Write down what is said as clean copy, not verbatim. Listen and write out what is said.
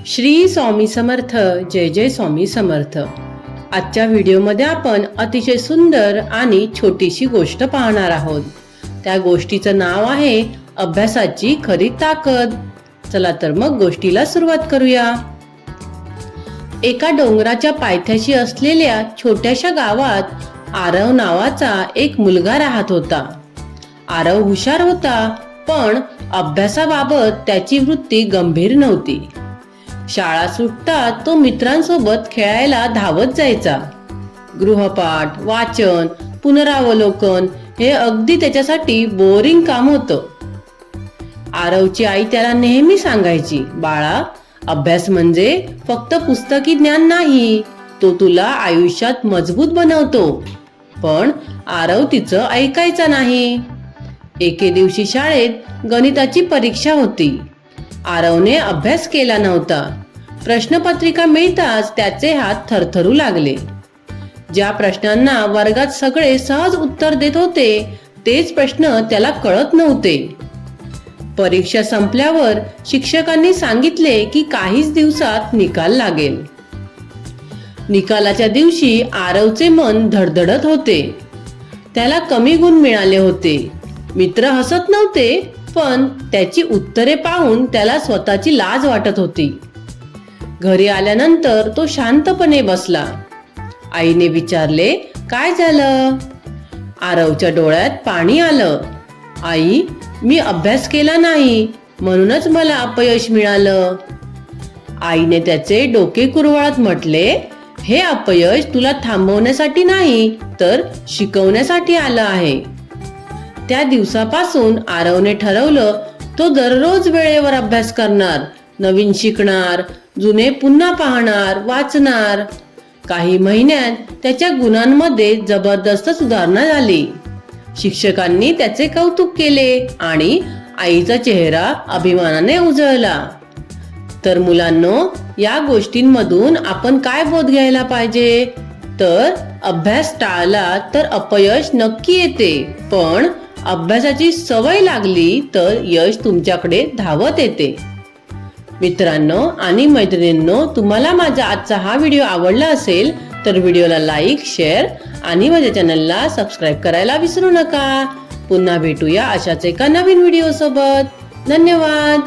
श्री स्वामी समर्थ. जय जय स्वामी समर्थ. आजच्या व्हिडिओमध्ये आपण अतिशय सुंदर आणि छोटीशी गोष्ट पाहणार आहोत. त्या गोष्टीचं नाव आहे अभ्यासाची खरी ताकद. चला तर मग गोष्टीला सुरुवात करूया. एका डोंगराच्या पायथ्याशी असलेल्या छोट्याशा गावात आरव नावाचा एक मुलगा राहत होता. आरव हुशार होता, पण अभ्यासाबाबत त्याची वृत्ती गंभीर नव्हती. शाळा सुटताच तो मित्रांसोबत खेळायला धावत जायचा. गृहपाठ, वाचन, पुनरावलोकन हे अगदी त्याच्यासाठी बोरिंग काम होतं. आरवची आई त्याला नेहमी सांगायची, बाळा, अभ्यास म्हणजे फक्त पुस्तकी ज्ञान नाही, तो तुला आयुष्यात मजबूत बनवतो. पण आरव तिचं ऐकायचा नाही. एके दिवशी शाळेत गणिताची परीक्षा होती. आरवने अभ्यास केला नव्हता. प्रश्नपत्रिका मिळताच त्याचे हात थरथरू लागले. ज्या प्रश्नांना वर्गात सगळे सहज उत्तर देत होते, तेच प्रश्न त्याला कळत नव्हते. परीक्षा संपल्यावर शिक्षकांनी सांगितले की काहीच दिवसात निकाल लागेल. निकालाच्या दिवशी आरवचे मन धडधडत होते. त्याला कमी गुण मिळाले होते. मित्र हसत नव्हते, पण त्याची उत्तरे पाहून त्याला स्वतःची लाज वाटत होती. घरी आल्यानंतर तो शांतपणे बसला. आईने विचारले, काय झालं? आरवच्या डोळ्यात पाणी आलं. आई, मी अभ्यास केला नाही, म्हणूनच मला अपयश मिळालं. आईने त्याचे डोके कुरवाळत म्हटले, हे अपयश तुला थांबवण्यासाठी नाही, तर शिकवण्यासाठी आलं आहे. त्या दिवसापासून आरवने ठरवलं, तो दररोज वेळेवर अभ्यास करणार, नवीन शिकणार, जुने पुन्हा पाहणार, वाचणार. काही महिन्यात त्याच्या गुणांमध्ये जबरदस्त सुधारणा झाली. शिक्षकांनी त्याचे कौतुक केले आणि आईचा चेहरा अभिमानाने उजळला. तर मुलांनो, या गोष्टींमधून आपण काय बोध घ्यायला पाहिजे? तर अभ्यास टाळला तर अपयश नक्की येते, पण अभ्यासाची सवय लागली तर यश तुमच्याकडे धावत येते. मित्रांनो आणि मैत्रिणींनो, तुम्हाला माझा आजचा हा व्हिडिओ आवडला असेल तर व्हिडिओला लाईक, शेअर आणि माझ्या चॅनलला सबस्क्राईब करायला विसरू नका. पुन्हा भेटूया अशाच एका नवीन व्हिडिओ सोबत. धन्यवाद.